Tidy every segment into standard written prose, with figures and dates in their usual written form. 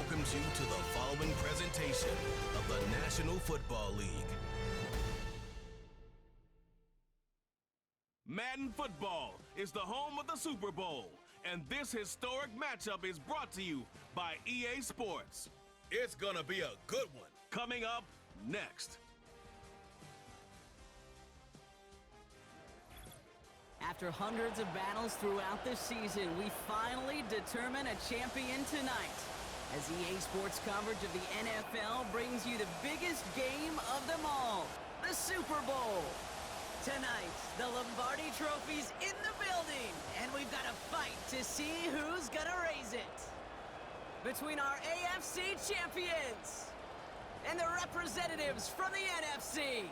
welcomes you to the following presentation of the National Football League. Madden Football is the home of the Super Bowl, and this historic matchup is brought to you by EA Sports. It's gonna be a good one. Coming up next. After hundreds of battles throughout the season, we finally determine a champion tonight. As EA Sports coverage of the NFL brings you the biggest game of them all, the Super Bowl. Tonight, the Lombardi Trophy's in the building, and we've got a fight to see who's gonna raise it. Between our AFC champions and the representatives from the NFC.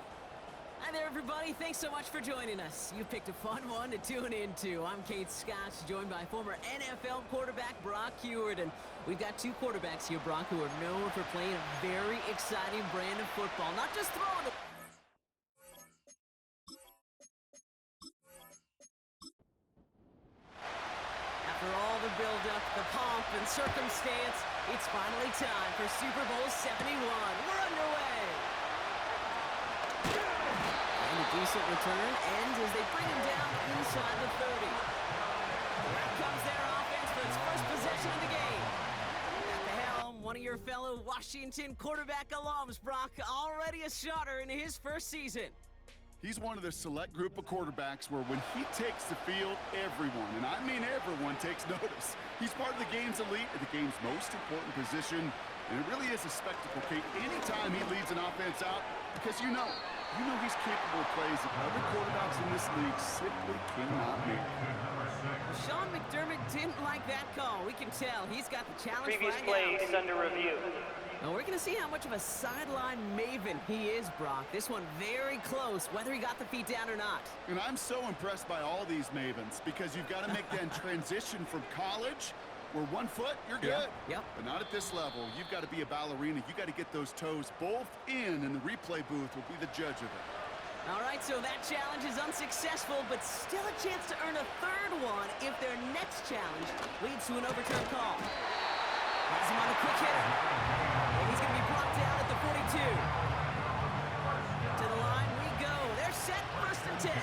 Hi there, everybody. Thanks so much for joining us. You picked a fun one to tune into. I'm Kate Scott, joined by former NFL quarterback Brock Huard. And we've got two quarterbacks here, Brock, who are known for playing a very exciting brand of football. Not just throwing the... After all the build-up, the pomp, and circumstance, it's finally time for Super Bowl 71. We're underway. And a decent return ends as they bring him down inside the 30. Here comes their offense for its first possession of the game. At the helm, one of your fellow Washington quarterback alums, Brock, already a starter in his first season. He's one of the select group of quarterbacks where when he takes the field, everyone, and I mean everyone, takes notice. He's part of the game's elite at the game's most important position, and it really is a spectacle, Kate, anytime he leads an offense out, because you know he's capable of plays that other quarterbacks in this league simply cannot make. Sean McDermott didn't like that call. We can tell he's got the challenge Previous flag play out. is under review. Now we're going to see how much of a sideline maven he is, Brock. This one very close, whether he got the feet down or not. And I'm so impressed by all these mavens because you've got to make that transition from college where 1 foot, you're good. Yep. But not at this level. You've got to be a ballerina. You've got to get those toes both in, and the replay booth will be the judge of it. All right, so that challenge is unsuccessful, but still a chance to earn a third one if their next challenge leads to an overturned call. Has him on the quick hitter. And he's going to be brought down at the 42. To the line we go. They're set, 1st and 10.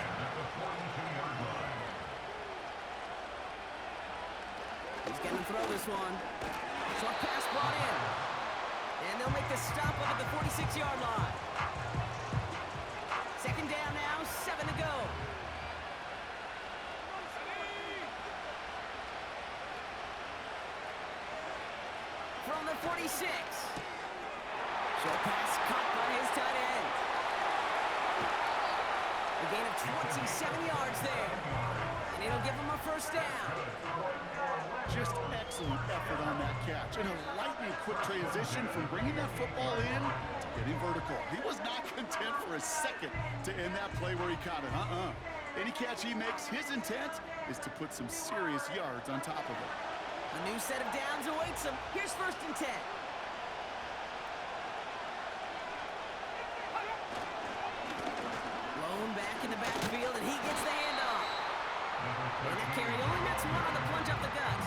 He's going to throw this one. Short pass brought in. And they'll make the stop up at the 46-yard line. 2nd down now, 7 to go. From the 46. Short pass caught by his tight end. A gain of 27 yards there. And it'll give him a 1st down. Just excellent effort on that catch. And a lightning quick transition from bringing that football in to getting vertical. He was not content for a second to end that play where he caught it. Any catch he makes, his intent is to put some serious yards on top of it. A new set of downs awaits him. Here's 1st and 10. Blown back in the backfield, and he gets the handoff. And that carry only nets one on the plunge up the gut.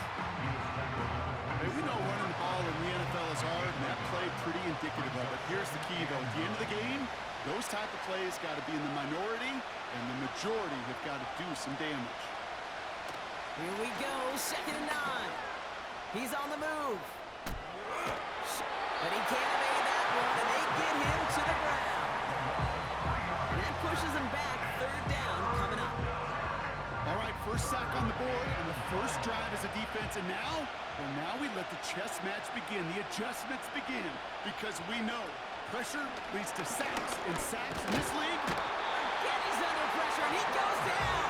Hey, we know running the ball in the NFL is hard, and that play pretty indicative of it. Here's the key, though. At the end of the game, those type of plays got to be in the minority, and the majority have got to do some damage. Here we go, 2nd and 9. He's on the move. But he can't evade that one, and they get him to the ground. And that pushes him back, 3rd down coming up. All right, 1st sack on the board, and the 1st drive as a defense. And now we let the chess match begin, the adjustments begin, because we know pressure leads to sacks, and sacks in this league. Again, he's under pressure, and he goes down.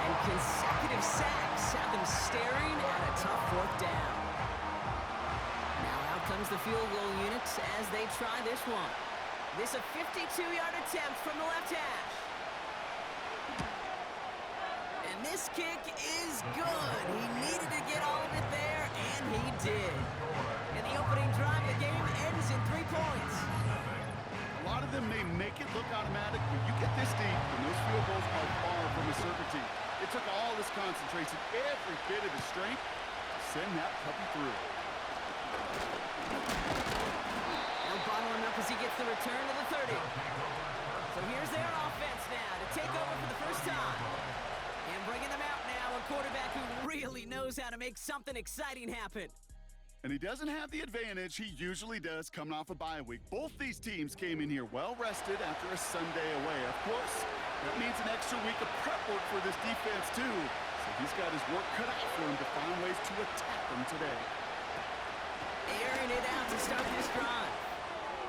And consecutive sacks have them staring at a tough 4th down. Now out comes the field goal unit as they try this one. This a 52-yard attempt from the left hash. And this kick is good. He needed to get all of it there, and he did. And the opening drive of the game ends in 3 points. A lot of them may make it look automatic, but you get this deep, and those field goals are far from a certainty. It took all this concentration, every bit of his strength, to send that puppy through. They'll bottle him up as he gets the return to the 30. So here's their offense now to take over for the first time. And bringing them out now, a quarterback who really knows how to make something exciting happen. And he doesn't have the advantage he usually does coming off a bye week. Both these teams came in here well-rested after a Sunday away. Of course, that means an extra week of prep work for this defense, too. So he's got his work cut out for him to find ways to attack them today. Airing it out to start this drive.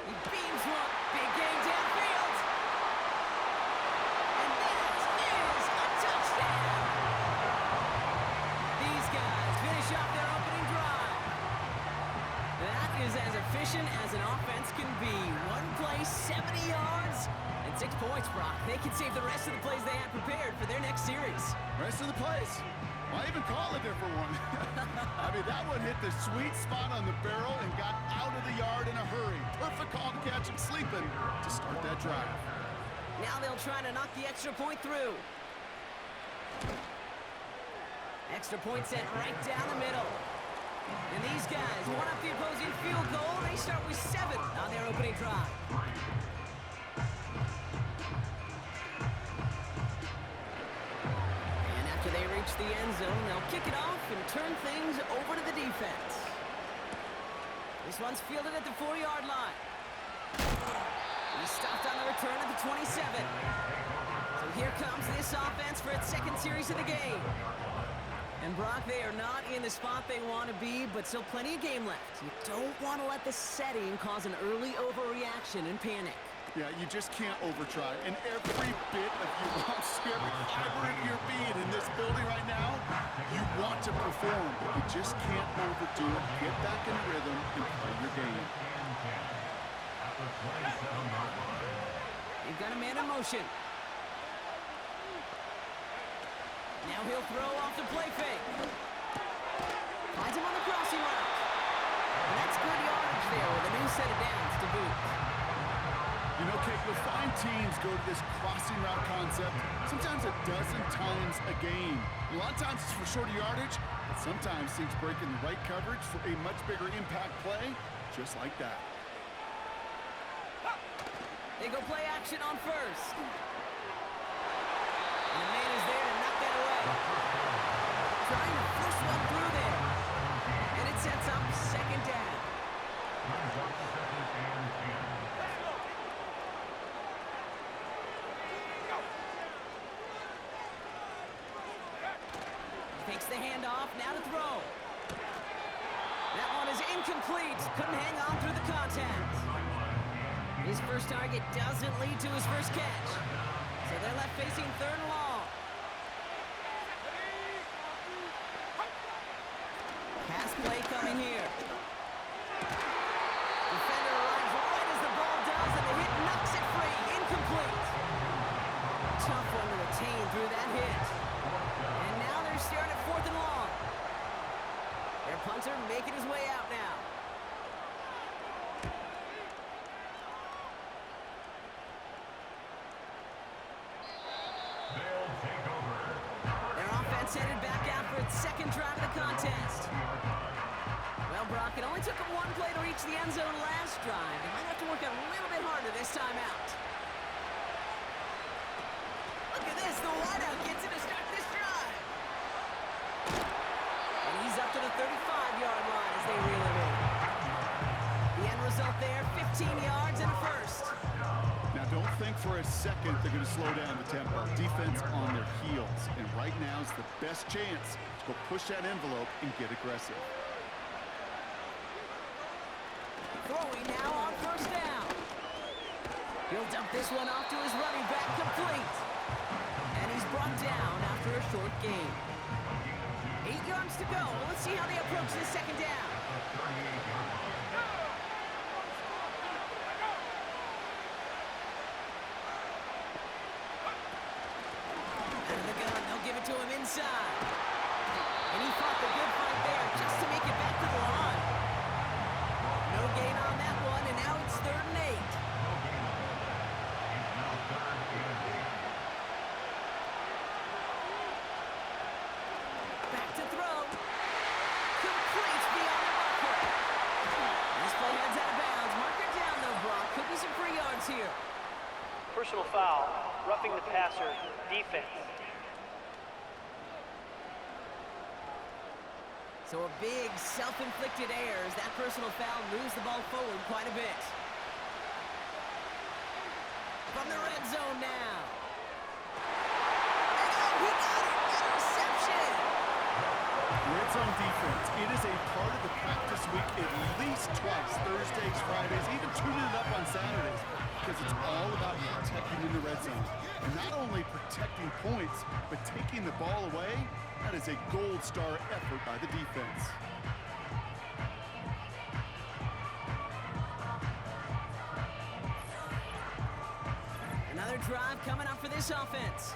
He beams one. Big game downfield. And that is a touchdown. These guys finish off their opening drive. That is as efficient as an offense can be. One play, 70 yards, and 6 points, Brock. They can save the rest of the plays they have prepared for their next series. Rest of the plays? Why even call a different one? I mean, that one hit the sweet spot on the barrel and got out of the yard in a hurry. Perfect call to catch him sleeping to start that drive. Now they'll try to knock the extra point through. Extra point set right down the middle. And these guys want up the opposing field goal. They start with 7 on their opening drive. And after they reach the end zone, they'll kick it off and turn things over to the defense. This one's fielded at the 4-yard line. He's stopped on the return at the 27. So here comes this offense for its second series of the game. And Brock, they are not in the spot they want to be, but still plenty of game left. You don't want to let the setting cause an early overreaction and panic. Yeah, you just can't overtry. And every bit of you, every fiber of your being in this building right now, you want to perform, but you just can't overdo it. Get back in rhythm and play your game. You've got a man in motion. Now he'll throw off the play fake. Finds him on the crossing route. And that's good yardage there with a new set of downs to boot. You know, Kate, you'll find teams go to this crossing route concept sometimes a dozen times a game. A lot of times it's for shorter yardage, but sometimes teams break in the right coverage for a much bigger impact play, just like that. They go play action on first. And the man is there to knock that away. Trying to push one through there. And it sets up second down. Takes the handoff, now to throw. That one is incomplete. Couldn't hang on through the contact. His first target doesn't lead to his first catch. So they're left facing 3rd and long. Pass play coming here. Defender arrives right as the ball does, and the hit knocks it free. Incomplete. Tough one to retain through that hit. And now they're staring at 4th and long. Their punter making his way out now. Their offense headed back out for its second drive of the contest. Well, Brock, it only took them 1 play to reach the end zone last drive. They might have to work a little bit harder this time out. Look at this, the wideout gets it to start this drive. And he's up to the 35-yard line as they reel it in. The end result there, 15 yards and a first. Now, don't think for a second they're going to slow down the tempo. Defense on their heels. And right now is the best chance to go push that envelope and get aggressive. Throwing now on first down. He'll dump this one off to his running back, complete. And he's brought down after a short gain. 8 yards to go. Let's see how they approach this second down. Out of the gun, they'll give it to him inside. And he fought the good fight there just to make it back to the line. No gain on that one, and now it's 3rd and 8. Back to throw. Complete beyond the marker. foul, roughing the passer, defense. So a big self-inflicted error as that personal foul moves the ball forward quite a bit. From the red zone now. And he got it! Interception! Red zone defense. It is a part of the practice week at least twice. Thursdays, Fridays, even tuning it up on Saturdays. Because it's all about protecting in the red zone. And not only protecting points, but taking the ball away. That is a gold star effort by the defense. Another drive coming up for this offense.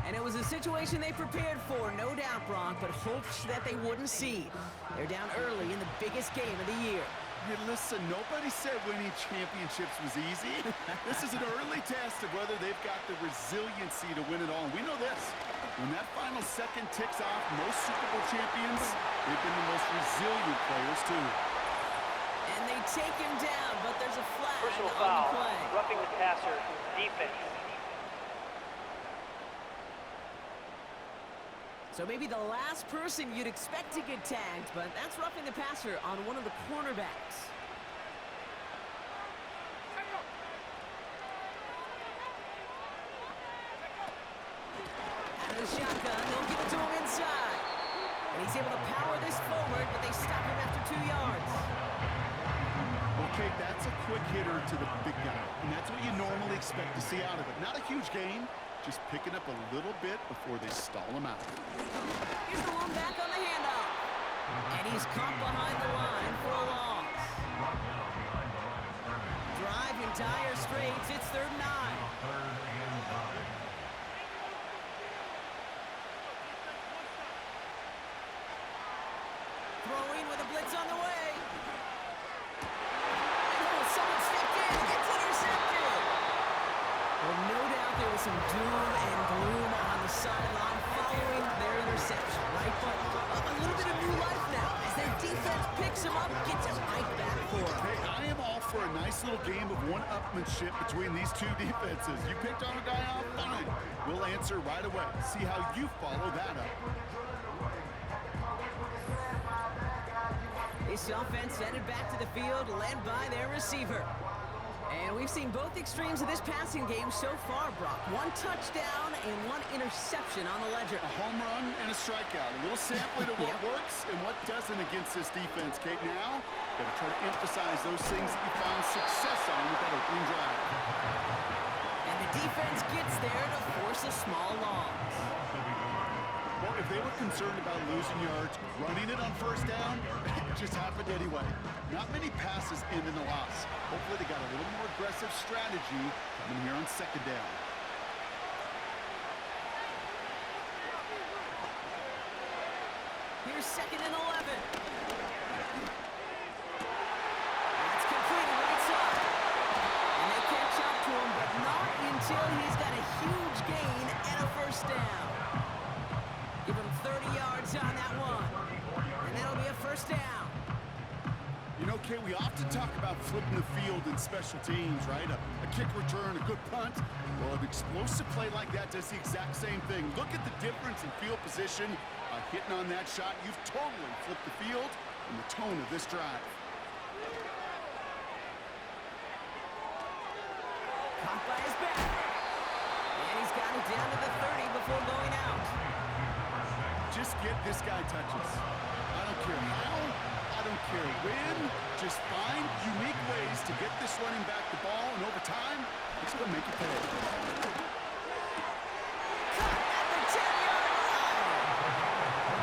And it was a situation they prepared for, no doubt, Brock, but hopes that they wouldn't see. They're down early in the biggest game of the year. Hey, listen, nobody said winning championships was easy. This is an early test of whether they've got the resiliency to win it all. And we know this. When that final second ticks off, most Super Bowl champions, they've been the most resilient players, too. And they take him down, but there's a flag Personal on foul, the play. roughing the passer, defense. So maybe the last person you'd expect to get tagged, but that's roughing the passer on one of the cornerbacks. Out of the shotgun, they'll give it to him inside. And he's able to power this forward, but they stop him after 2 yards. Okay, that's a quick hitter to the big guy. And that's what you normally expect to see out of it. Not a huge gain, just picking up a little bit before they stall him out. Here's the one back on the handoff. And he's caught behind the line for a loss. Drive in dire straits. It's 3rd and 9. Throwing with a blitz on the way. And someone stepped in. It's intercepted. Well, no doubt there was some doom and gloom on the sideline following their interception, right? But a little bit of new life now as their defense picks him up, gets him right back for him. Hey, I am all for a nice little game of one-upmanship between these two defenses. You picked on a guy off, fine. We'll answer right away. See how you follow that up. This offense headed back to the field, led by their receiver. And we've seen both extremes of this passing game so far, Brock. 1 touchdown and 1 interception on the ledger. A home run and a strikeout. A little sampling of what works and what doesn't against this defense, Kate. Now, gotta try to emphasize those things that you found success on with that opening drive. And the defense gets there to force a small loss. Well, if they were concerned about losing yards, running it on 1st down, it just happened anyway. Not many passes end in a loss. Hopefully they got a little more aggressive strategy coming here on 2nd down. Here's 2nd and 11. It's completed right side. And they catch up to him, but not until he's got a huge gain and a 1st down. Give him 30 yards on that one. And that'll be a 1st down. You know, Kate, we often talk about flipping the field in special teams, right? A kick return, a good punt. Well, an explosive play like that does the exact same thing. Look at the difference in field position. By hitting on that shot, you've totally flipped the field and the tone of this drive. Caught by his back. And he's got it down to the 30 before going out. Just get this guy touches. I don't care how, I don't care when. Just find unique ways to get this running back the ball, and over time, he's going to make it pay. Cut at the 10-yard line.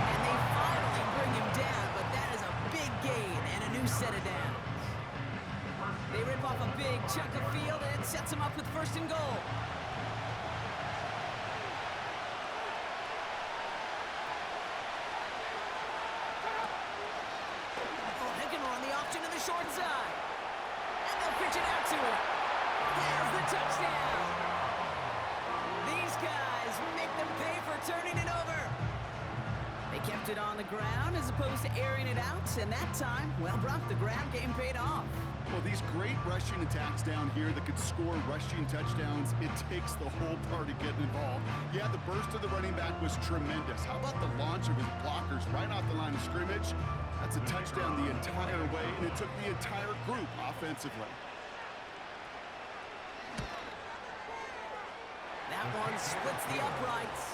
And they finally bring him down, but that is a big gain and a new set of downs. They rip off a big chunk of field, and it sets him up with 1st and goal. To the short side. And they'll pitch it out to him. There's the touchdown. These guys make them pay for turning it over. They kept it on the ground as opposed to airing it out, and that time, well, Brock, the ground game paid off. Well, these great rushing attacks down here that could score rushing touchdowns, it takes the whole party getting involved. Yeah, the burst of the running back was tremendous. How about the launch of his blockers right off the line of scrimmage? That's a touchdown the entire way, and it took the entire group offensively. That one splits the uprights.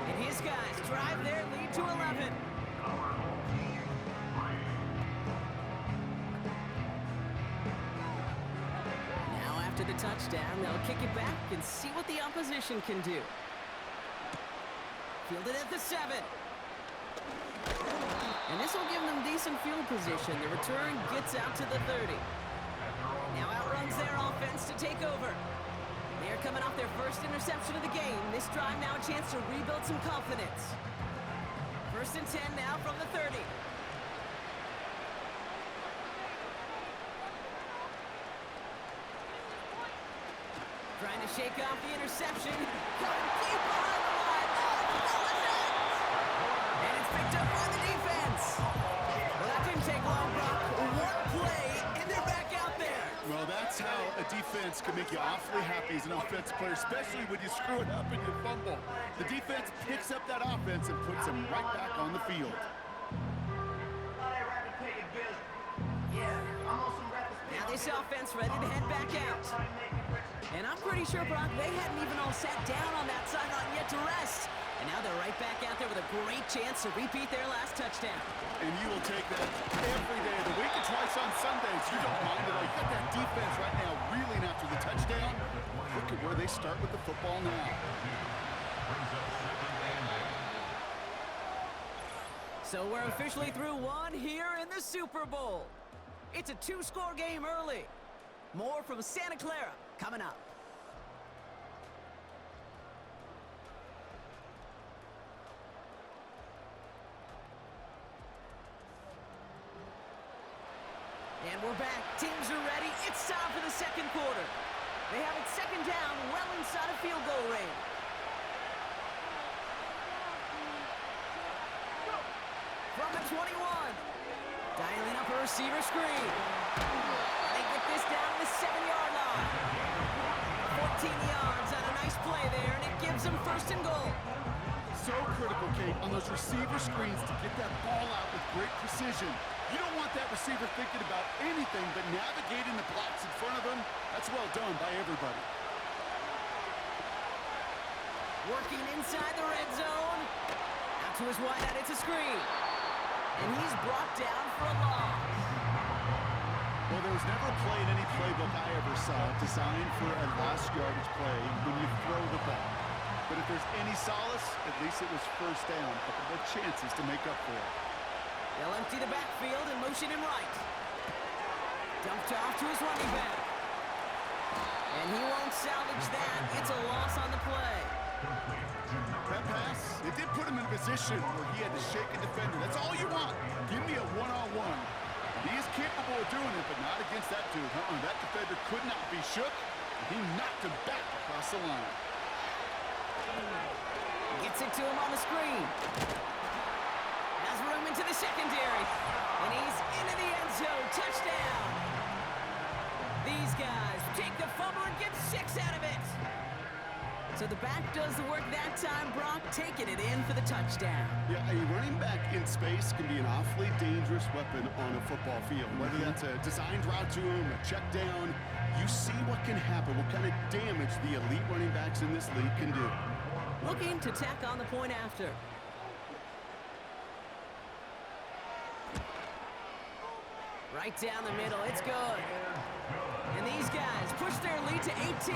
And his guys drive their lead to 11. Now after the touchdown, they'll kick it back and see what the opposition can do. Fielded at the 7. And this will give them decent field position. The return gets out to the 30. Now outruns their offense to take over. They're coming off their first interception of the game. This drive now a chance to rebuild some confidence. 1st and 10 now from the 30. Trying to shake off the interception. Going deep behind the line. And it's picked up by the defense. Well, that didn't take long, Brock. One play, and they're back out there. Well, that's how a defense can make you awfully happy as an offensive player, especially when you screw it up and you fumble. The defense picks up that offense and puts them right back on the field. Now this offense ready to head back out. And I'm pretty sure, Brock, they hadn't even all sat down on that sideline yet to rest. And now they're right back out there with a great chance to repeat their last touchdown. And you will take that every day of the week and twice on Sundays. You don't mind it all. You got that defense right now reeling after the touchdown. Look at where they start with the football now. So we're officially through one here in the Super Bowl. It's a 2-score game early. More from Santa Clara coming up. And we're back. Teams are ready. It's time for the second quarter. They have it 2nd down, well inside of field goal range. From the 21. Dialing up a receiver screen. They get this down to the 7-yard line. 14 yards on a nice play there, and it gives them 1st and goal. So critical, Kate, on those receiver screens to get that ball out with great precision. You don't want that receiver thinking about anything but navigating the blocks in front of him. That's well done by everybody. Working inside the red zone. Out to his wideout, it's a screen. And he's brought down for a loss. Well, there was never a play in any playbook I ever saw designed for a last yardage play when you throw the ball. But if there's any solace, at least it was 1st down. A couple of chances to make up for it. They'll empty the backfield and motion him right. Dumped off to his running back. And he won't salvage that. It's a loss on the play. That pass, it did put him in a position where he had to shake a defender. That's all you want. Give me a one-on-one. He is capable of doing it, but not against that dude. That defender could not be shook. He knocked him back across the line. Gets it to him on the screen. Has room into the secondary. And he's into the end zone. Touchdown. These guys take the fumble and get 6 out of it. So the back does the work that time. Brock taking it in for the touchdown. Yeah, a running back in space can be an awfully dangerous weapon on a football field. Whether that's a designed route to him, a check down, you see what can happen, what kind of damage the elite running backs in this league can do. Looking to tack on the point after. Right down the middle, it's good. And these guys push their lead to 18.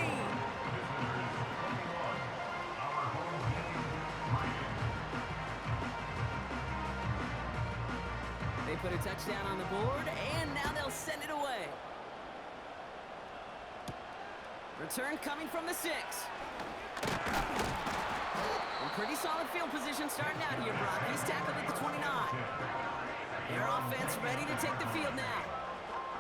They put a touchdown on the board, and now they'll send it away. Return coming from the 6. And pretty solid field position starting out here, Brock. He's tackled at the 29. Their offense ready to take the field now.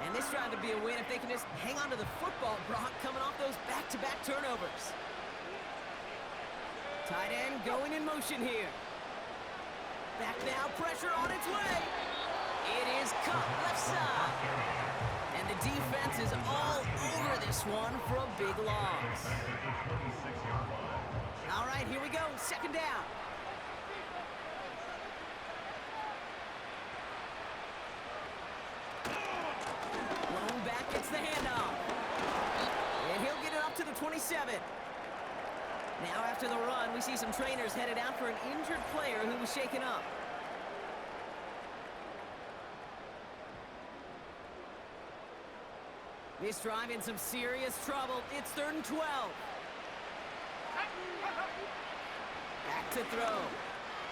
And this drive would be a win if they can just hang on to the football, Brock, coming off those back-to-back turnovers. Tight end going in motion here. Back now, pressure on its way. It is cut left side. And the defense is all over this one for a big loss. All right, here we go, second down. Lone back gets the handoff. And he'll get it up to the 27. Now after the run, we see some trainers headed out for an injured player who was shaken up. This drive in some serious trouble. It's 3rd and 12. Back to throw.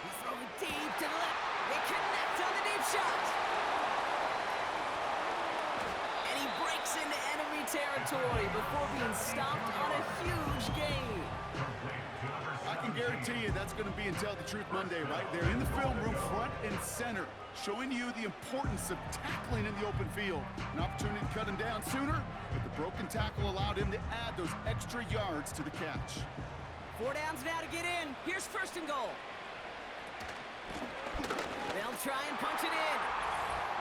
He's throwing deep to the left. They connect on the deep shot. And he breaks into enemy territory before being stopped on a huge gain. I can guarantee you that's going to be in Tell the Truth Monday right there in the film room, front and center, showing you the importance of tackling in the open field. An opportunity to cut him down sooner, but the broken tackle allowed him to add those extra yards to the catch. 4 downs now to get in. Here's 1st and goal. They'll try and punch it in.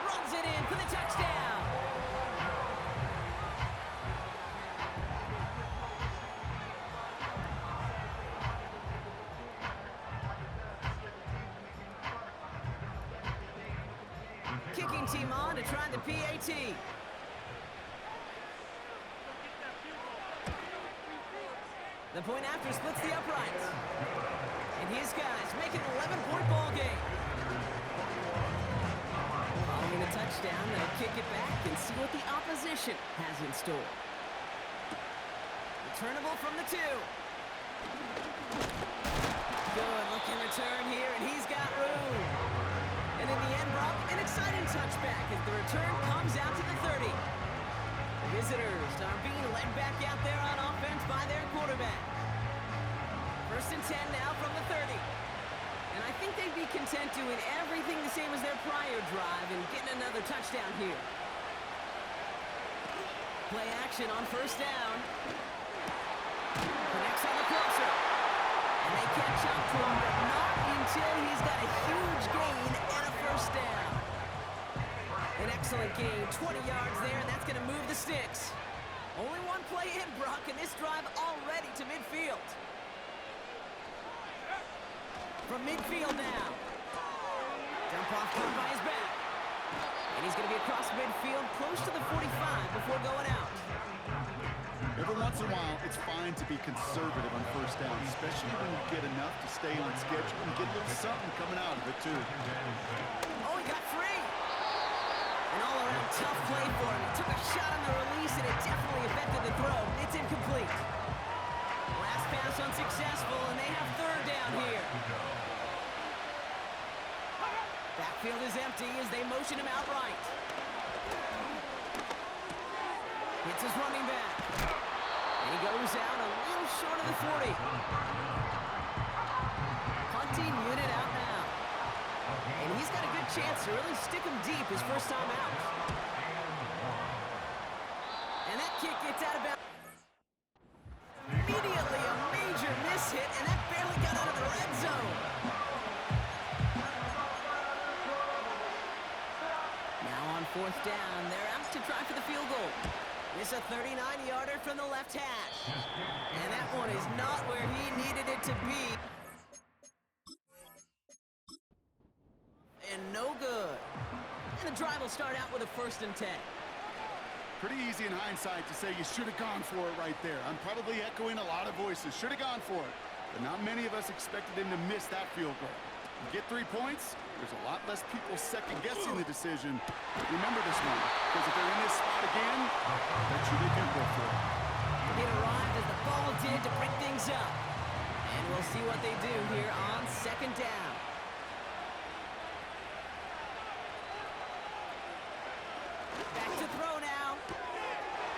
Runs it in for the touchdown. Kicking team on to try the PAT. The point after splits the uprights. And his guys make it an 11-point ball game. Following a touchdown, they'll kick it back and see what the opposition has in store. Returnable from the 2. Good looking return here, and he's got room. And in the end, Brock, an exciting touchback as the return comes out to the 30. The visitors are being led back out there on offense by their quarterback. 1st and 10 now from the 30. And I think they'd be content doing everything the same as their prior drive and getting another touchdown here. Play action on 1st down. Connects on the crosser. And they catch up to him, but not until he's got a huge gain and a 1st down. An excellent gain, 20 yards there, and that's going to move the sticks. Only one play in, Brock, and this drive already to midfield. From midfield now. Dump off caught by his back. And he's going to be across midfield, close to the 45 before going out. Every once in a while, it's fine to be conservative on 1st down, especially when you get enough to stay on schedule and get a little something coming out of it, too. Oh, he got free. An all-around tough play for him. He took a shot on the release, and it definitely affected the throw. It's incomplete. Last pass unsuccessful, and they have 3rd down here. Backfield is empty as they motion him outright. Hits his running back. And he goes out a little short of the 40. Punting unit out now. And he's got a good chance to really stick him deep his 1st time out. And that kick gets out of bounds. Immediately a major miss hit, and that barely got out of the red zone. Now on 4th down, they're out to try for the field goal. It's a 39-yarder from the left hash. And that one is not where he needed it to be. And no good. And the drive will start out with a 1st and 10. Pretty easy in hindsight to say you should have gone for it right there. I'm probably echoing a lot of voices. Should have gone for it. But not many of us expected him to miss that field goal. You get 3 points, there's a lot less people second-guessing the decision. Remember this one, because if they're in this spot again, I bet you they do go for it. It arrived as the ball did to break things up. And we'll see what they do here on 2nd down. Back to throw now.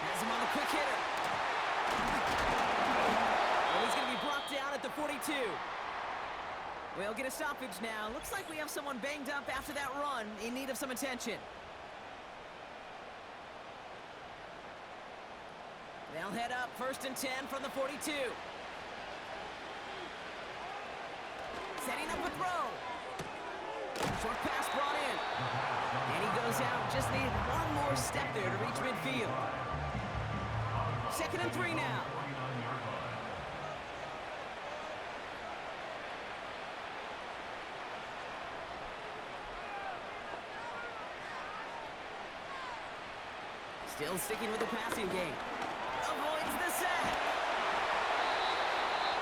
Has him on the quick hitter. And he's going to be brought down at the 42. We'll get a stoppage now. Looks like we have someone banged up after that run in need of some attention. They'll head up 1st and 10 from the 42. Setting up a throw. Short pass brought in. And he goes out. Just needed one more step there to reach midfield. 2nd and 3 now. Still sticking with the passing game. Avoids the sack.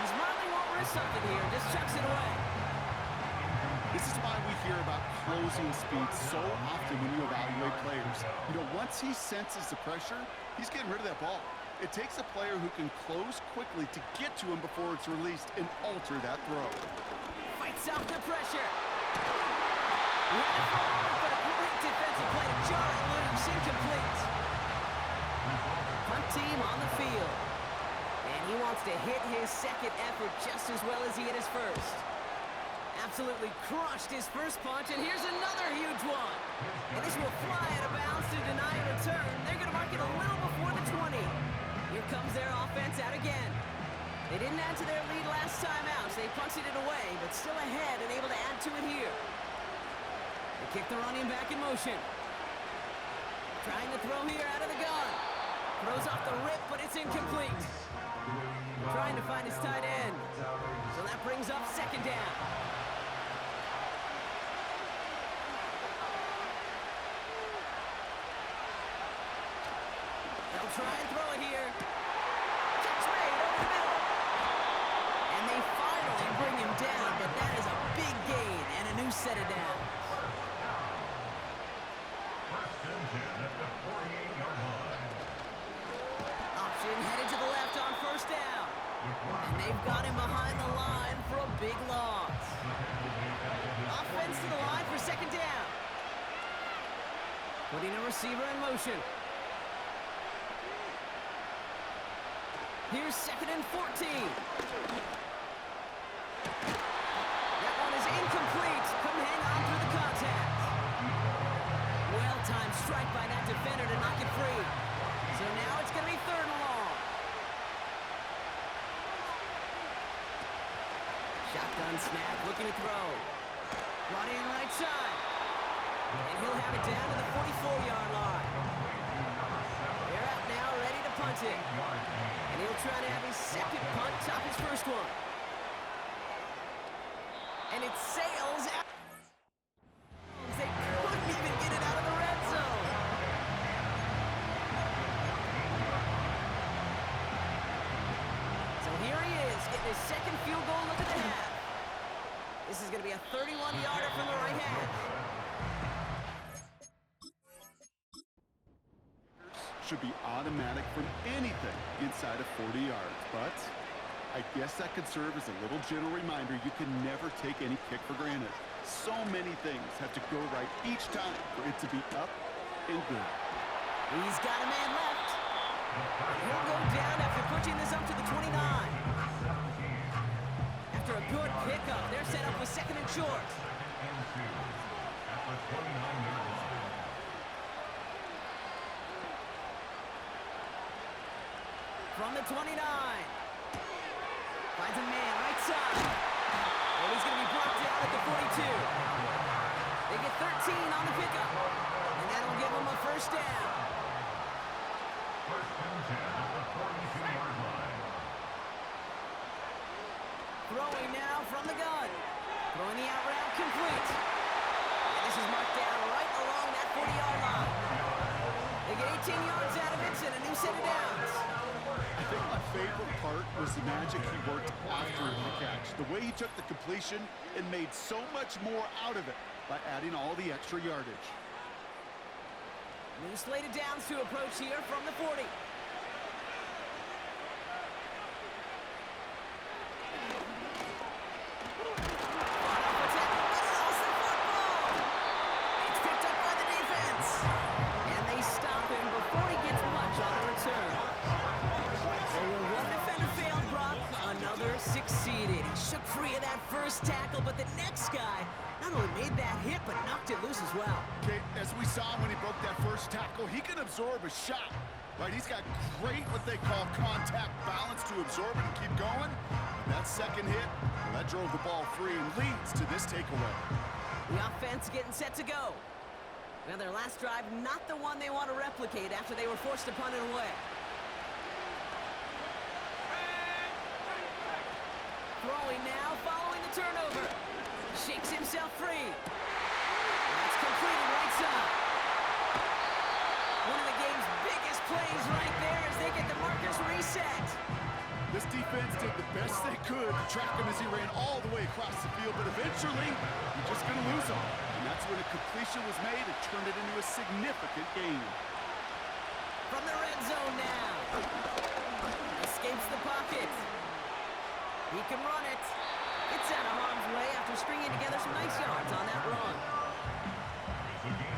He's probably won't risk something here. Just chucks it away. This is why we hear about closing speed so often when you evaluate players. You know, once he senses the pressure, he's getting rid of that ball. It takes a player who can close quickly to get to him before it's released and alter that throw. Fights off the pressure. Ran it forward, but a great defensive play to jar it loose. Incomplete. Punt team on the field. And he wants to hit his second effort just as well as he hit his first. Absolutely crushed his first punch, and here's another huge one. And this will fly out of bounds to deny a return. They're going to mark it a little before the 20. Here comes their offense out again. They didn't add to their lead last time out, so they punted it away, but still ahead and able to add to it here. They kick the running back in motion. Trying to throw here out of the gun. Throws off the rip, but it's incomplete. Trying to find his tight end. So that brings up 2nd down. They'll try and throw it here. Catch made over the middle. And they finally bring him down, but that is a big gain and a new set of downs. Option headed to the left on 1st down. And they've got him behind the line for a big loss. Offense to the line for 2nd down. Putting a receiver in motion. Here's 2nd and 14. That one is incomplete. Couldn't hang on through the contact. Well-timed strike by that defender to knock it free. So now it's going to be 3rd and long. Shotgun snap, looking to throw. Brought in right side. And he'll have it down to the 44-yard line. They're out now, ready to punt it. And he'll try to have his 2nd punt top his 1st one. And it sails out. They couldn't even get it out of the red zone. So here he is, getting his 2nd field goal look at the half. This is going to be a 31-yarder from the right half. Should be automatic from anything inside of 40 yards, but I guess that could serve as a little gentle reminder you can never take any kick for granted. So many things have to go right each time for it to be up and good. He's got a man left. He'll go down after pushing this up to the 29. After a good pickup, they're set up with 2nd and short. From the 29. Finds a man right side. And he's going to be brought down at the 42. They get 13 on the pickup. And that'll give them a 1st down. Throwing now from the gun. Throwing the out route complete. And this is marked down right along that 40-yard line. They get 18 yards out of it and a new set of downs. I think my favorite part was the magic he worked after the catch. The way he took the completion and made so much more out of it by adding all the extra yardage. New slated downs to approach here from the 40. It's picked up by the defense. And they stop him before he gets much on the return. One defender failed, Brock. Another succeeded. He shook free of that first tackle, but the next guy not only made that hit, but knocked it loose as well. Okay, as we saw when he broke that first tackle, he can absorb a shot. Right, he's got great what they call contact balance to absorb it and keep going. And that 2nd hit, well, that drove the ball free and leads to this takeaway. The offense offense getting set to go. Now their last drive, not the one they want to replicate after they were forced to punt it away. Throwing now, following the turnover. Shakes himself free. That's completed right side. One of the game's biggest plays right there as they get the markers reset. This defense did the best they could to track him as he ran all the way across the field, but eventually, you're just going to lose him. And that's when a completion was made and turned it into a significant gain. From the red zone now. Escapes the pocket. He can run it. It's out of harm's way after stringing together some nice yards on that run.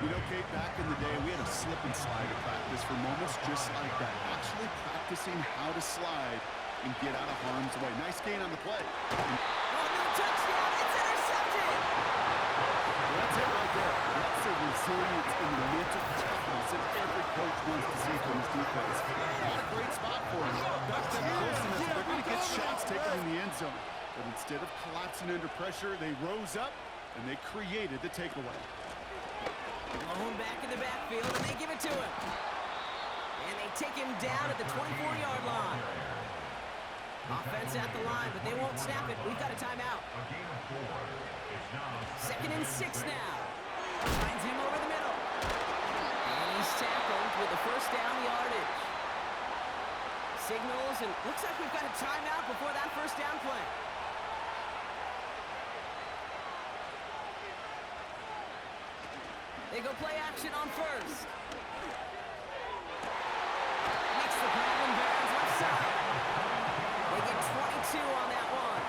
You know, Kate, back in the day, we had a slip and slide at practice for moments just like that. Actually practicing how to slide and get out of harm's way. Nice gain on the play. Oh, no touchdown. It's intercepted. That's it right there. That's the resilience and the mental toughness that every coach wants to see from his defense. Not a great spot for him. That's them close enough. They're going to get shots taken in the end zone. But instead of collapsing under pressure, they rose up and they created the takeaway. Malone back in the backfield, and they give it to him. And they take him down at the 24-yard line. Offense at the line, but they won't snap it. We've got a timeout. 2nd and 6 now. Finds him over the middle. And he's tackled with the first down yardage. Signals, and looks like we've got a timeout before that first down play. They go play action on first. Makes the grab and bounds left side. They get 22 on that one.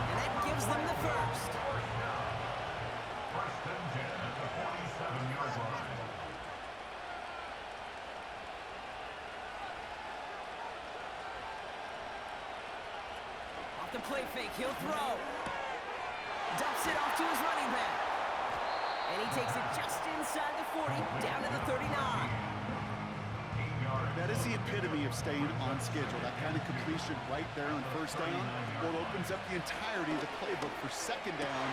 And that gives them the first. First and 10 at the 47-yard line. Off the play fake, he'll throw. Dumps it off to his running back. And he takes it just inside the 40, down to the 39. That is the epitome of staying on schedule. That kind of completion right there on first down, well, opens up the entirety of the playbook for second down.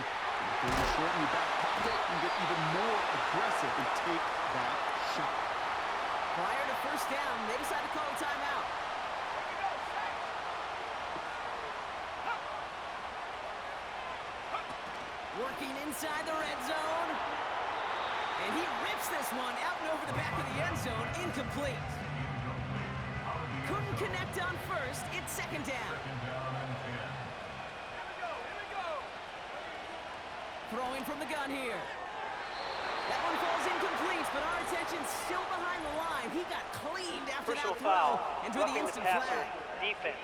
If they shorten your back pocket and get even more aggressive and take that shot. Prior to first down, they decide to call a timeout. Working inside the red zone. And he rips this one out and over the back of the end zone. Incomplete. Couldn't connect on first. It's second down. Throwing from the gun here. That one falls incomplete, but our attention's still behind the line. He got cleaned after Personal that foul. throw and drew the Roughing instant the passer. flag. Defense.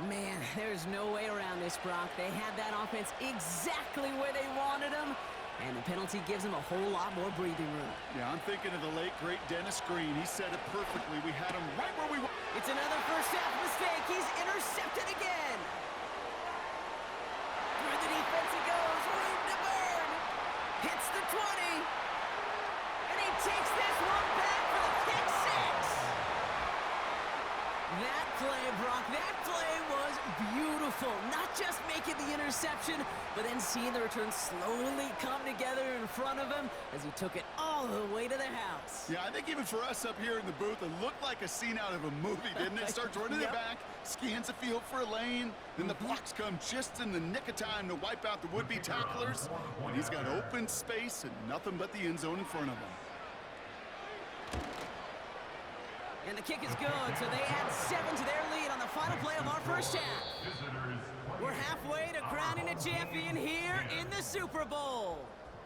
Man, there's no way around this, Brock. They had that offense exactly where they wanted them, and the penalty gives them a whole lot more breathing room. Yeah, I'm thinking of the late, great Dennis Green. He said it perfectly. We had him right where we want. It's another first half mistake. He's intercepted again. Through the defense it goes. Room to burn. Hits the 20. And he takes this one back for the pick six. That play, Brock, that play was beautiful. Not just making the interception, but then seeing the return slowly come together in front of him as he took it all the way to the house. Yeah, I think even for us up here in the booth, it looked like a scene out of a movie, didn't it? Starts running Yep. it back, scans the field for a lane, then the blocks come just in the nick of time to wipe out the would-be tacklers, and he's got open space and nothing but the end zone in front of him. And the kick is good, so they add 7 to their lead on the final play of our first half. We're halfway to crowning a champion here in the Super Bowl.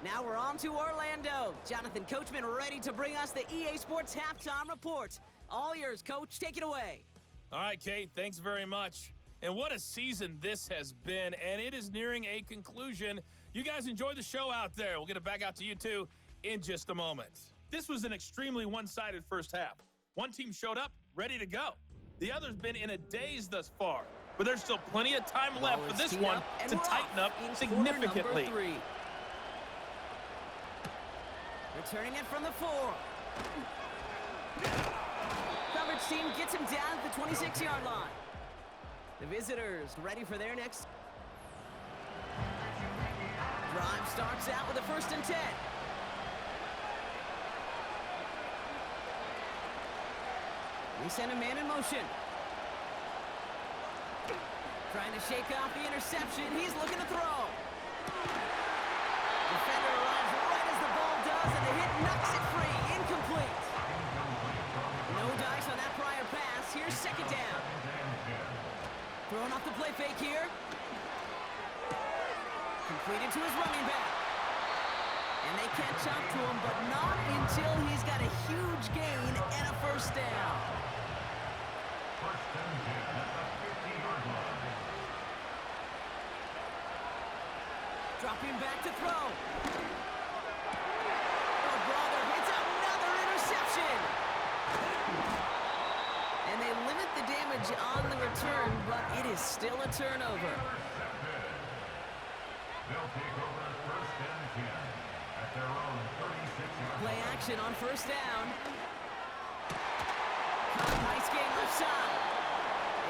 Now we're on to Orlando. Jonathan Coachman ready to bring us the EA Sports Halftime Report. All yours, Coach. Take it away. All right, Kate, thanks very much. And what a season this has been, and it is nearing a conclusion. You guys enjoy the show out there. We'll get it back out to you, too, in just a moment. This was an extremely one-sided first half. One team showed up, ready to go. The other's been in a daze thus far, but there's still plenty of time left for this one to tighten up significantly. Returning it from the 4. Coverage team gets him down at the 26-yard line. The visitors ready for their next. Drive starts out with a 1st and 10. They send a man in motion. Trying to shake off the interception. He's looking to throw. Defender arrives right as the ball does, and the hit knocks it free. Incomplete. No dice on that prior pass. Here's 2nd down. Throwing off the play fake here. Completed to his running back. And they catch up to him, but not until he's got a huge gain and a 1st down. Dropping back to throw. Oh, brother, it's another interception. And they limit the damage on the return, but it is still a turnover. They'll take over 1st and 10 at their own 36-yard. Play action on 1st down. Nice game left side.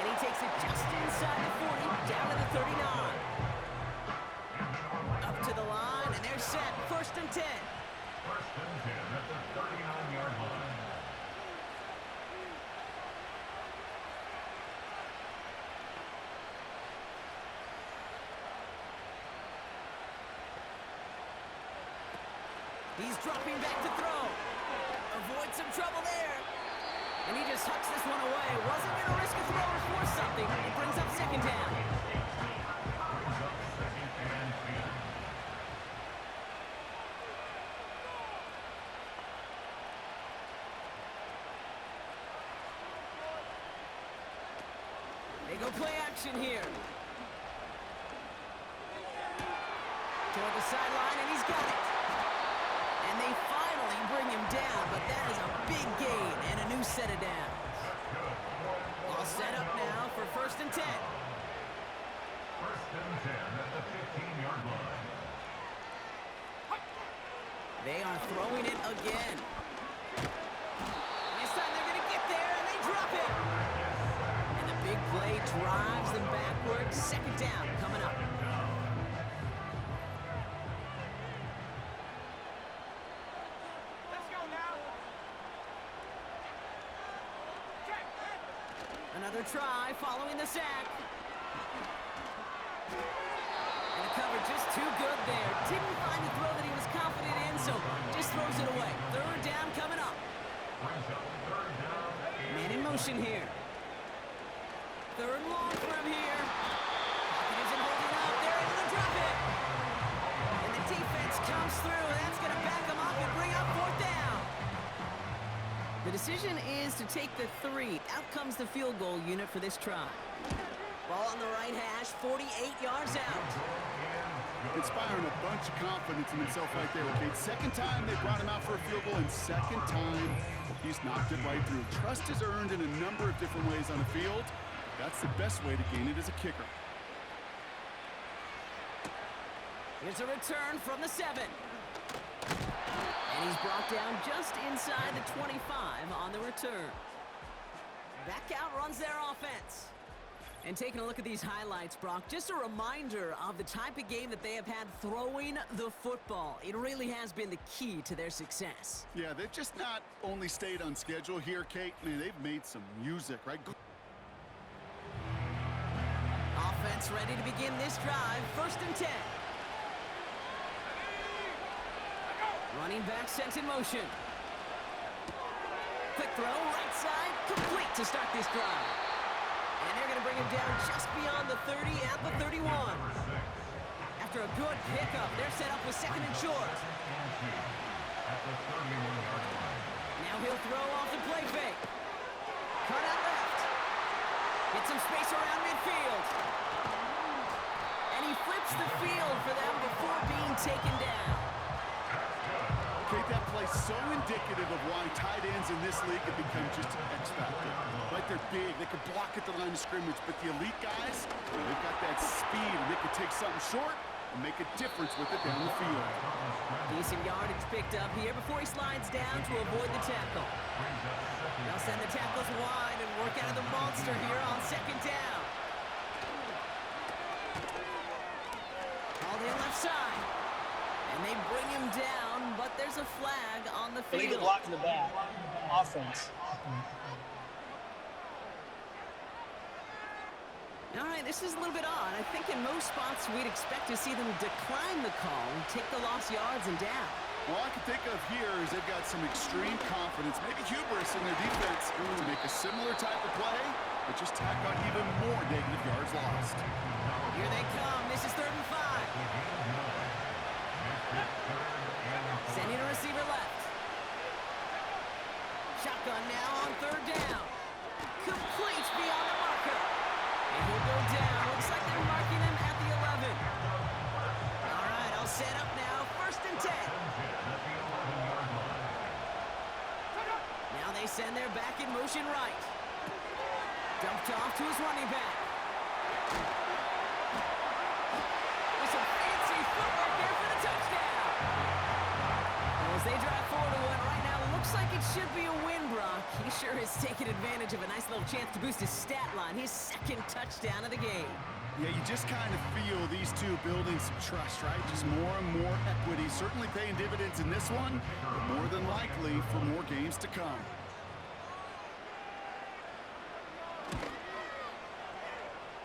And he takes it just inside the 40, down to the 39. Up to the line, and they're set. 1st and 10. 1st and 10 at the 39-yard line. He's dropping back to throw. Avoid some trouble there. And he just hucks this one away. Wasn't going to risk a throw or force something. It brings up 2nd down. They go play action here. Toward the sideline, and he's got it. And they finally bring him down, but that is a big gain and a new set of downs. All set up now for 1st and 10. 1st and 10 at the 15-yard line. They are throwing it again. This time they're going to get there, and they drop it. And the big play drives them backwards. 2nd down coming up. Another try following the sack. And the cover just too good there. Didn't find the throw that he was confident in, so just throws it away. 3rd down coming up. Man in motion here. 3rd and long for him here. Pocket isn't holding up. They're able to drop it. And the defense comes through. That's going to back them up and bring up 4th down. The decision is to take the 3. Out comes the field goal unit for this try. Ball on the right hash, 48 yards out. Inspiring a bunch of confidence in himself right there. Okay, 2nd time they brought him out for a field goal, and 2nd time he's knocked it right through. Trust is earned in a number of different ways on the field. That's the best way to gain it as a kicker. Here's a return from the 7. And he's brought down just inside the 25 on the return. Back out runs their offense. And taking a look at these highlights, Brock, just a reminder of the type of game that they have had throwing the football. It really has been the key to their success. Yeah, they've just not only stayed on schedule here, Kate. Man, they've made some music, right? Offense ready to begin this drive. 1st and 10. Running back sent in motion. Quick throw, right side, complete to start this drive. And they're going to bring him down just beyond the 30 at the 31. After a good pickup, they're set up with 2nd and short. Now he'll throw off the play fake. Cut out left. Get some space around midfield. And he flips the field for them before being taken down. Okay, that play's so indicative of why tight ends in this league have become just an X factor. Right, they're big, they can block at the line of scrimmage, but the elite guys, they've got that speed, and they can take something short and make a difference with it down the field. Decent yardage picked up here before he slides down to avoid the tackle. They'll send the tackles wide and work out of the monster here on 2nd down. Called in left side. And they bring him down, but there's a flag on the field. Illegal block in the back. Offense. All right, this is a little bit odd. I think in most spots we'd expect to see them decline the call and take the lost yards and down. All I can think of here is they've got some extreme confidence, maybe hubris in their defense to make a similar type of play, but just tack on even more negative yards lost. Here they come. This is 3rd and 5. Sending a receiver left. Shotgun now on 3rd down. Complete beyond the marker. And he'll go down. Looks like they're marking him at the 11. All right, I'll set up now. 1st and 10. Now they send their back in motion right. Dumped off to his running back. With some fancy footwork there for the touchdown. As they drive forward to one right now, looks like it should be a win, Brock. He sure has taken advantage of a nice little chance to boost his stat line. His 2nd touchdown of the game. Yeah, you just kind of feel these two building some trust, right? Just more and more equity. Certainly paying dividends in this one, but more than likely for more games to come.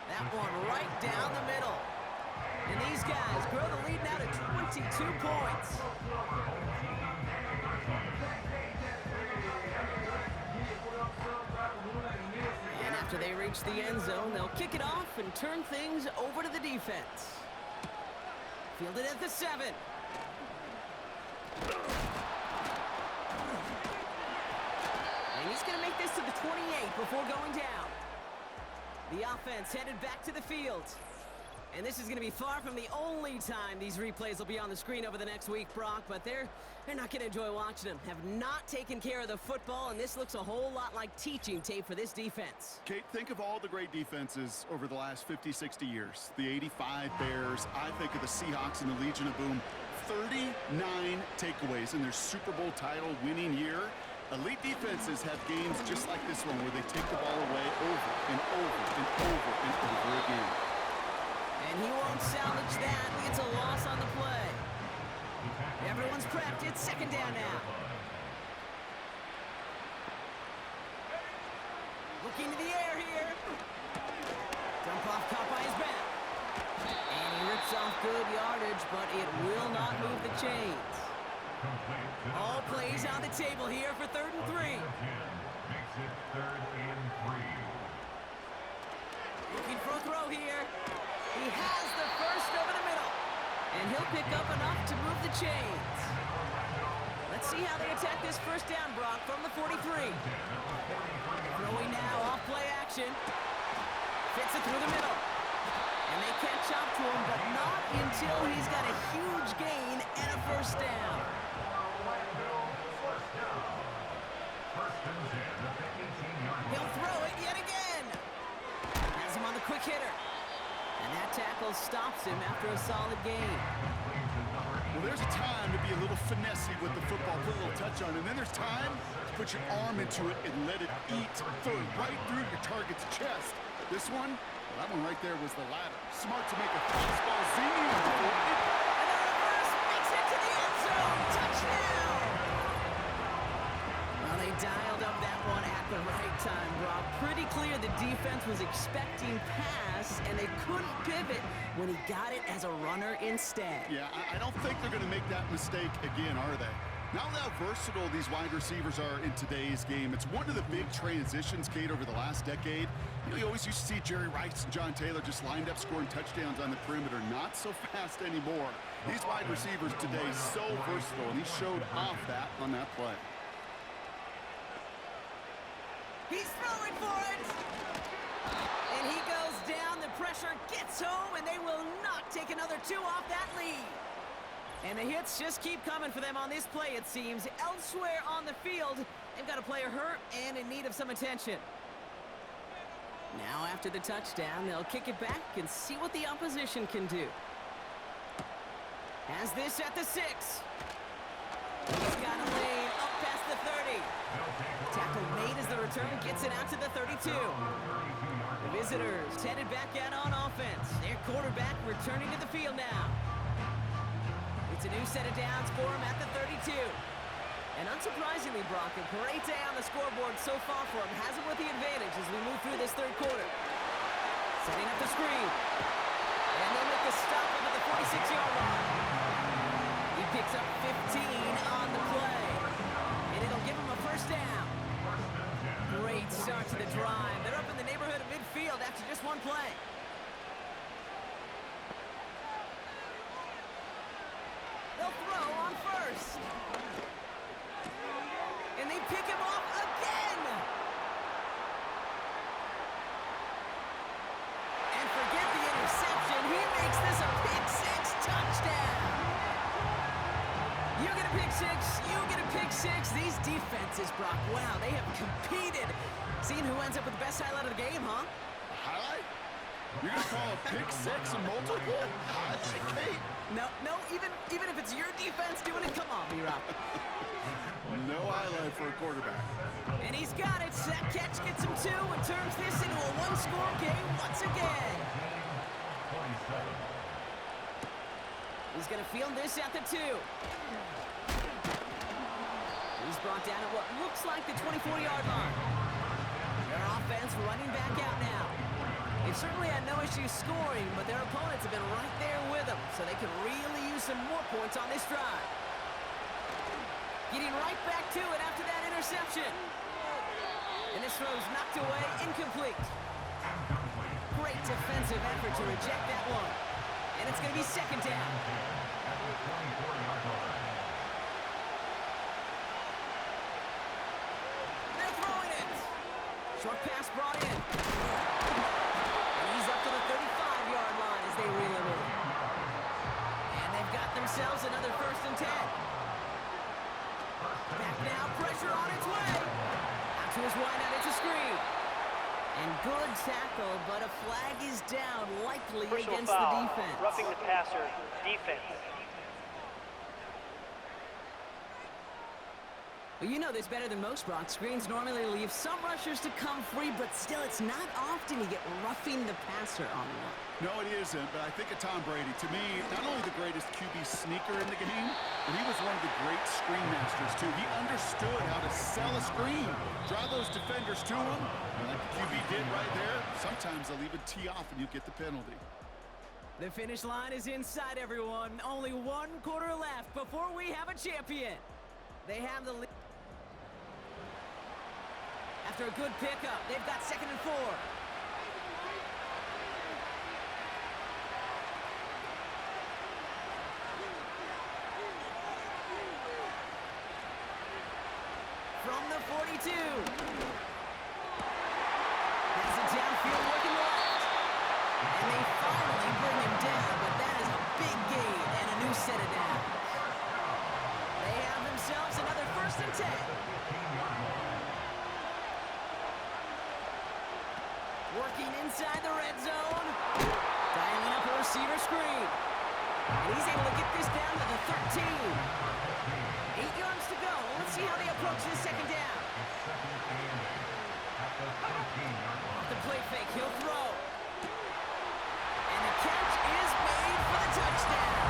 That one right down the middle. And these guys grow the lead now to 22 points. And after they reach the end zone, they'll kick it off and turn things over to the defense. Fielded at the 7. And he's going to make this to the 28 before going down. The offense headed back to the field. And this is going to be far from the only time these replays will be on the screen over the next week, Brock, but they're not going to enjoy watching them. Have not taken care of the football, and this looks a whole lot like teaching tape for this defense. Kate, think of all the great defenses over the last 50, 60 years. The 85 Bears, I think of the Seahawks and the Legion of Boom. 39 takeaways in their Super Bowl title winning year. Elite defenses have games just like this one where they take the ball away over and over and over and over again. And he won't salvage that. It's a loss on the play. Everyone's prepped. It's 2nd down now. Looking to the air here. Dump off caught by his back. And he rips off good yardage, but it will not move the chains. All plays on the table here for 3rd and 3. Makes it 3rd and 3. Looking for a throw here. He has the first over the middle. And he'll pick up enough to move the chains. Let's see how they attack this 1st down, Brock, from the 43. Throwing now off play action. Fits it through the middle. And they catch up to him, but not until he's got a huge gain and a 1st down. He'll throw it yet again. Has him on the quick hitter. And that tackle stops him after a solid gain. Well, there's a time to be a little finessey with the football, put a little touch on it. And then there's time to put your arm into it and let it eat right through your target's chest. This one, well, that one right there was the latter. Smart to make a fastball zinging before it. And the reverse makes it to the end zone. Touchdown! Well, they dialed up that one at the right time, Brock. Pretty clear the defense was expecting pass, and they couldn't pivot when he got it as a runner instead. Yeah, I don't think they're going to make that mistake again, are they? Now how versatile these wide receivers are in today's game. It's one of the big transitions, Kate, over the last decade. You know, you always used to see Jerry Rice and John Taylor just lined up scoring touchdowns on the perimeter. Not so fast anymore. These wide receivers today so versatile, and he showed off that on that play. He's throwing for it! And he goes down, the pressure gets home, and they will not take another 2 off that lead. And the hits just keep coming for them on this play, it seems. Elsewhere on the field, they've got a player hurt and in need of some attention. Now after the touchdown, they'll kick it back and see what the opposition can do. Has this at the 6. He's got a lane up past the 30. Tackle made as the return gets it out to the 32. The visitors headed back out on offense. Their quarterback returning to the field now. It's a new set of downs for him at the 32. And unsurprisingly, Brock, a great day on the scoreboard so far for him. Has him with the advantage as we move through this third quarter. Setting up the screen. And they'll make the stop up at the 46-yard line. He picks up 15 on the play. And it'll give him a first down. Great start to the drive. They're up in the neighborhood of midfield after just one play. They'll throw on first. And they pick him off again. And forget the interception. He makes this a pick-six touchdown. You get a pick-six. You get a pick-six. These defenses, Brock, wow, they have competed. Seeing who ends up with the best highlight of the game, huh? Highlight? You're going to call a pick-six a multiple? Hey. No, even if it's your defense doing it, come on, B-Rob. No highlight for a quarterback. And he's got it. That catch gets him two and turns this into a one-score game once again. He's going to field this at the 2. He's brought down at what looks like the 24-yard line. Their offense running back out now. They've certainly had no issue scoring, but their opponents have been right there with them, so they could really use some more points on this drive. Getting right back to it after that interception. And this throw's knocked away, incomplete. Great defensive effort to reject that one. And it's going to be second down. They're throwing it. Short pass brought in. And he's up to the 35-yard line as they reel him in. And they've got themselves another 1st and 10. Back now, pressure on its way. Out to his wideout, it's a screen. And good tackle, but a flag is down, likely against the defense. Roughing the passer, defense. Well, you know this better than most, Brock. Screens normally leave some rushers to come free, but still, it's not often you get roughing the passer on one. No, it isn't, but I think of Tom Brady. To me, not only the greatest QB sneaker in the game, but he was one of the great screen masters, too. He understood how to sell a screen, draw those defenders to him, and like the QB did right there, sometimes they'll even tee off and you get the penalty. The finish line is inside, everyone. Only one quarter left before we have a champion. They have the lead. After a good pickup, they've got 2nd and 4. From the 42. Has it downfield working left. And they finally bring him down, but that is a big gain and a new set of downs. They have themselves another 1st and 10. Working inside the red zone. Dialing up a receiver screen. And he's able to get this down to the 13. 8 yards to go. Let's see how they approach this second down. Off the play fake, he'll throw. And the catch is made for the touchdown.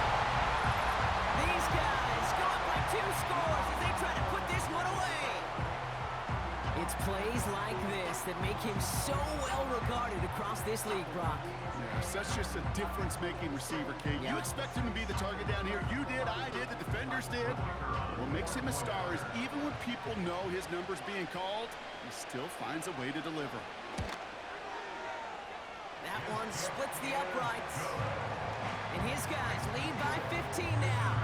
These guys go up by 2 scores as they try to put this one away. It's plays like this that make him so well regarded across this league, Brock. Yes, that's just a difference-making receiver, Kate. Yeah. You expect him to be the target down here. You did, I did, the defenders did. What makes him a star is even when people know his number's being called, he still finds a way to deliver. That one splits the uprights. And his guys lead by 15 now.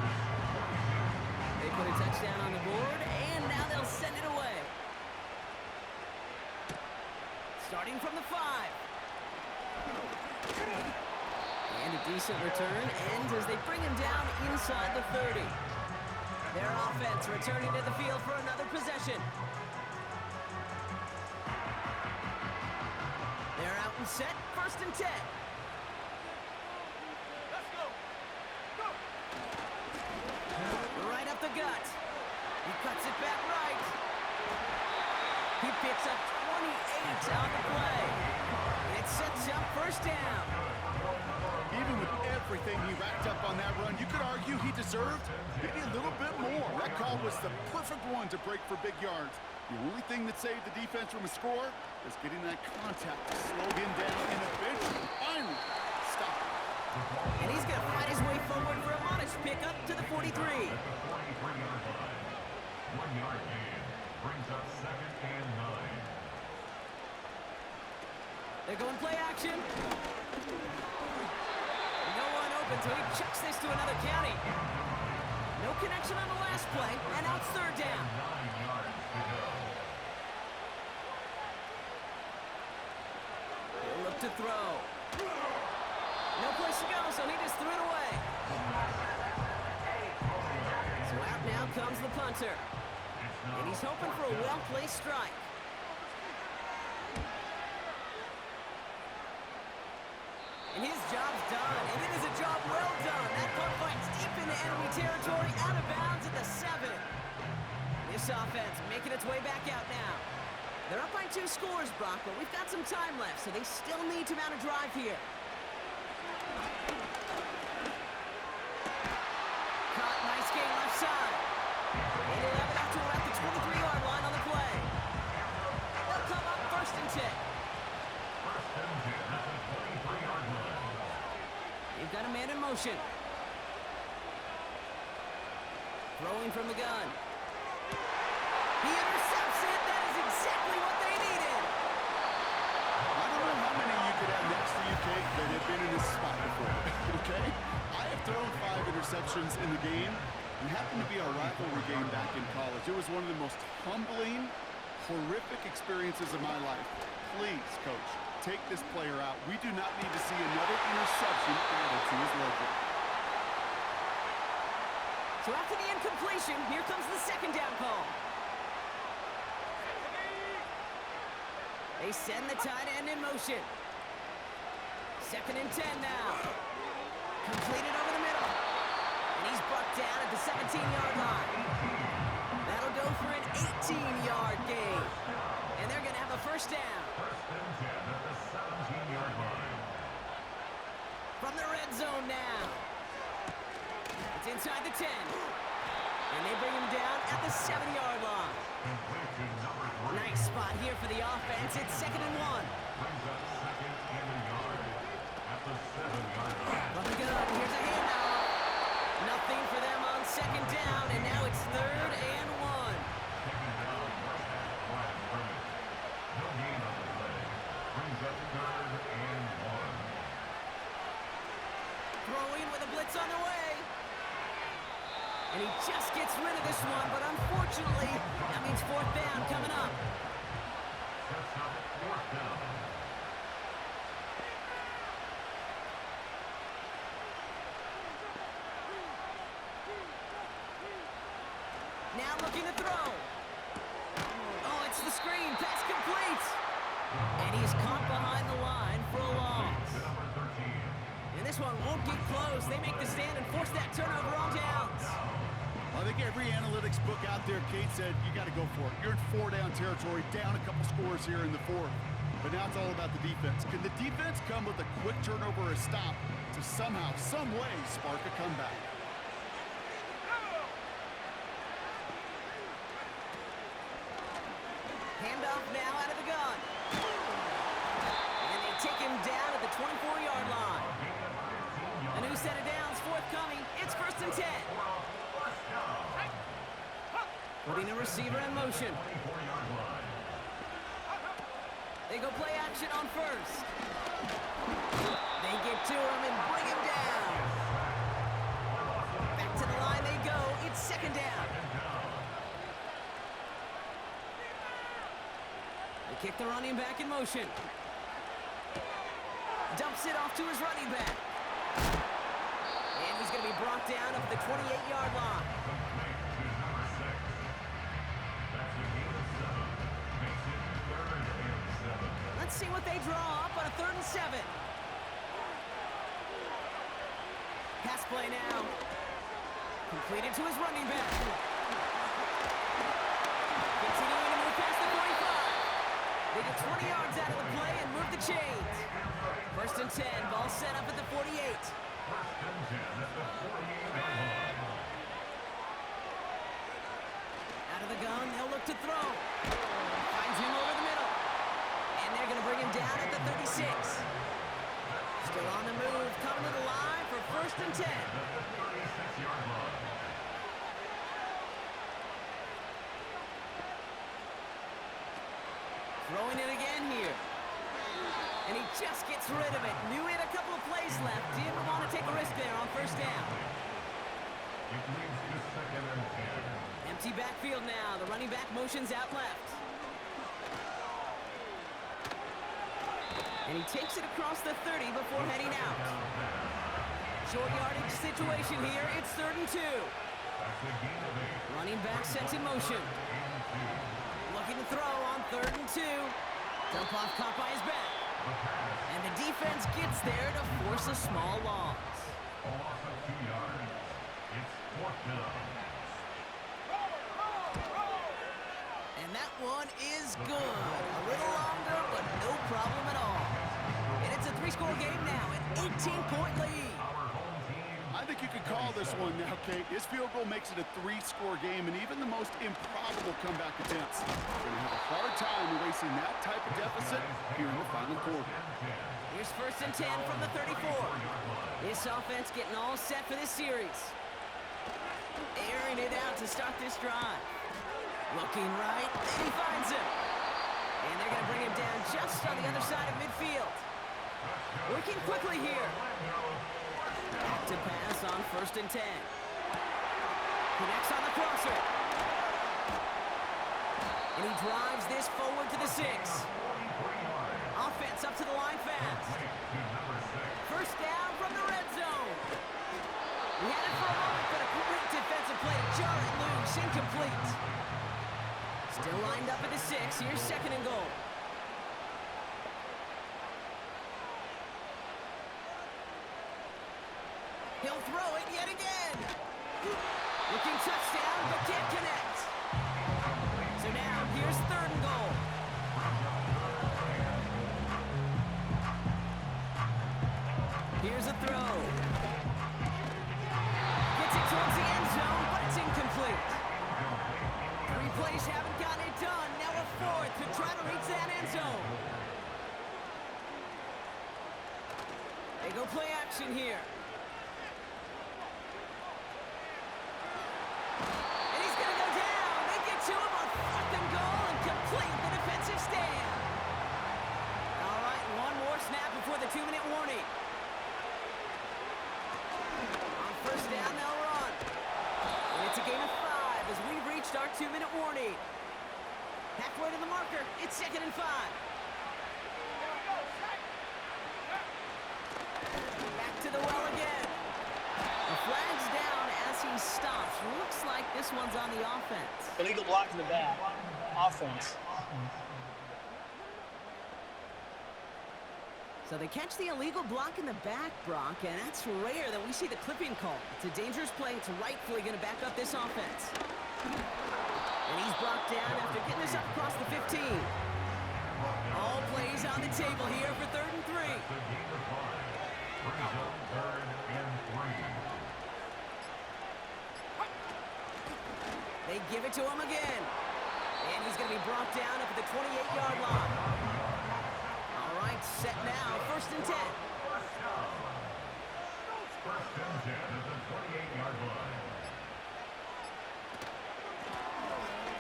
They put a touchdown on the board, and now they'll send it away. Starting from the 5. And a decent return ends as they bring him down inside the 30. Their offense returning to the field for another possession. They're out and set, 1st and 10. Let's go. Go. Right up the gut. He cuts it back right. He picks up 28 on the play. It sets up 1st down. Even with everything he racked up on that run, you could argue he deserved, maybe a little bit more. That call was the perfect one to break for big yards. The only thing that saved the defense from a score is getting that contact to slow him down and eventually, finally, stop him. And he's going to fight his way forward for a modest pickup to the 43. At the 43-yard line. 1 yard gain brings up 2nd and 9. They're going play action. No one open, so he chucks this to another county. No connection on the last play, and now it's 3rd down. 9 yards to go. He'll look to throw. No place to go, so he just threw it away. So out now comes the punter. And he's hoping for a well-placed strike. And his job's done, and it is a job well done. That punt finds deep into enemy territory, out of bounds at the 7. This offense making its way back out now. They're up by 2 scores, Brock, but we've got some time left, so they still need to mount a drive here. Caught, nice game left side. And he'll have it up to around the 23-yard line on the play. They'll come up 1st and 10. First and 10 at the 23-yard line. You've got a man in motion. Throwing from the gun. He intercepts it. That is exactly what they needed. I don't know how many you could have next to you, Kate, that have been in this spot before, okay? I have thrown 5 interceptions in the game. It happened to be our rivalry game back in college. It was one of the most humbling, horrific experiences of my life. Please, Coach, take this player out. We do not need to see another interception added to his logo. So after the incompletion, here comes the 2nd down call. They send the tight end in motion. 2nd and 10 now. Completed over the middle. And he's brought down at the 17-yard line. That'll go for an 18-yard gain. And they're going to have a 1st down. First and 10 at the 17-yard line. From the red zone now. It's inside the 10. And they bring him down at the 7-yard line. Complete to number 3. Nice spot here for the offense. It's 2nd and 1. Brings up 2nd and a yard at the 7-yard line. From the gun, here's a handoff. Nothing for them on 2nd down, and now it's 3rd and 1. Taken down, first half flag scrimmage. No gain on the play. Brings up 3rd and 1. Throwing with a blitz on the way. And he just gets rid of this one, but unfortunately, that means 4th down coming up. Sets up 4th down. Now looking to throw. Oh, it's the screen. Pass complete. And he's caught behind the line for a loss. To number 13. And this one won't get close. They make the stand and force that turnover on downs. I think every analytics book out there, Kate said, you got to go for it. You're in 4-down territory, down a couple scores here in the 4th. But now it's all about the defense. Can the defense come with a quick turnover or a stop to somehow, some way, spark a comeback? Handoff now out of the gun. And they take him down at the 24-yard line. A new set of downs forthcoming. It's 1st and 10. Putting a receiver in motion. They go play action on 1st. They get to him and bring him down. Back to the line they go. It's 2nd down. They kick the running back in motion. Dumps it off to his running back. And he's going to be brought down up at the 28-yard line. Let's see what they draw up on a 3rd and 7. Pass play now. Completed to his running back. Continuing to move past the 45. They get 20 yards out of the play and move the chains. 1st and 10. Ball set up at the 48. 1st and 10 at the 48-yard line. and 10. Throwing it again here. And he just gets rid of it. Knew he had a couple of plays left. Didn't want to take a risk there on first down. It leads to 2nd and 10. Empty backfield now. The running back motions out left. And he takes it across the 30 before heading out. Short yardage situation here. It's 3rd and 2. Running back sent in motion. Looking to throw on 3rd and 2. Dump off caught by his back. And the defense gets there to force a small loss. A loss of 2 yards. It's 4th down. And that one is good. A little longer, but no problem at all. And it's a 3-score game now, an 18-point lead. I think you could call this one now, Kate. This field goal makes it a 3-score game, and even the most improbable comeback attempts are going to have a hard time erasing that type of deficit here in the final quarter. Here's 1st and 10 from the 34. This offense getting all set for this series. Airing it out to start this drive. Looking right, and he finds him. And they're going to bring him down just on the other side of midfield. Working quickly here. Back to pass on 1st and 10. Connects on the crosser. And he drives this forward to the 6. Offense up to the line fast. 1st down from the red zone. He had it for a moment, but a great defensive play to jar it loose, incomplete. Still lined up at the 6. Here's 2nd and goal. He'll throw it yet again. Looking touchdown, but can't connect. So now here's 3rd and goal. Here's a throw. Gets it towards the end zone, but it's incomplete. 3 plays haven't gotten it done. Now a 4th to try to reach that end zone. They go play action here. And he's going to go down. They get to him on 4th and goal and complete the defensive stand. All right, one more snap before the 2-minute warning. On 1st down, they'll run. And it's a game of 5 as we've reached our 2-minute warning. Halfway to the marker, it's 2nd and 5. Back to the well again. The flag's down as he stops. Looks like this one's on the offense. Illegal block in the back. Offense. So they catch the illegal block in the back, Brock, and that's rare that we see the clipping call. It's a dangerous play. It's rightfully going to back up this offense. And he's brought down after getting this up across the 15. All plays on the table here for 3rd and 3. They give it to him again. And he's going to be brought down up at the 28-yard line. All right, set now. 1st and 10. 1st and 10 at the 28-yard line.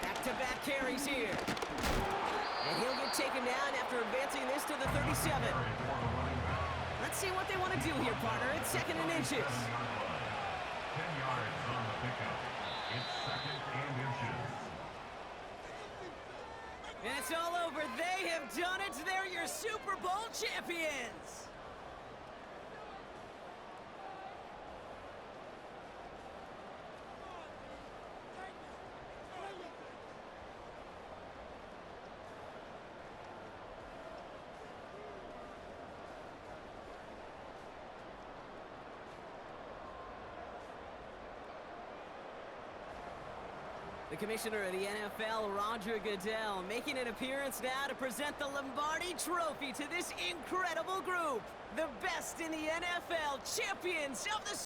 Back-to-back carries here. And he'll get taken down after advancing this to the 37. Let's see what they want to do here, partner. It's 2nd and inches. 10 yards on the pickup. It's 2nd and inches. And it's all over. They have done it. They're your Super Bowl champions. The commissioner of the NFL, Roger Goodell, making an appearance now to present the Lombardi Trophy to this incredible group. The best in the NFL, champions of the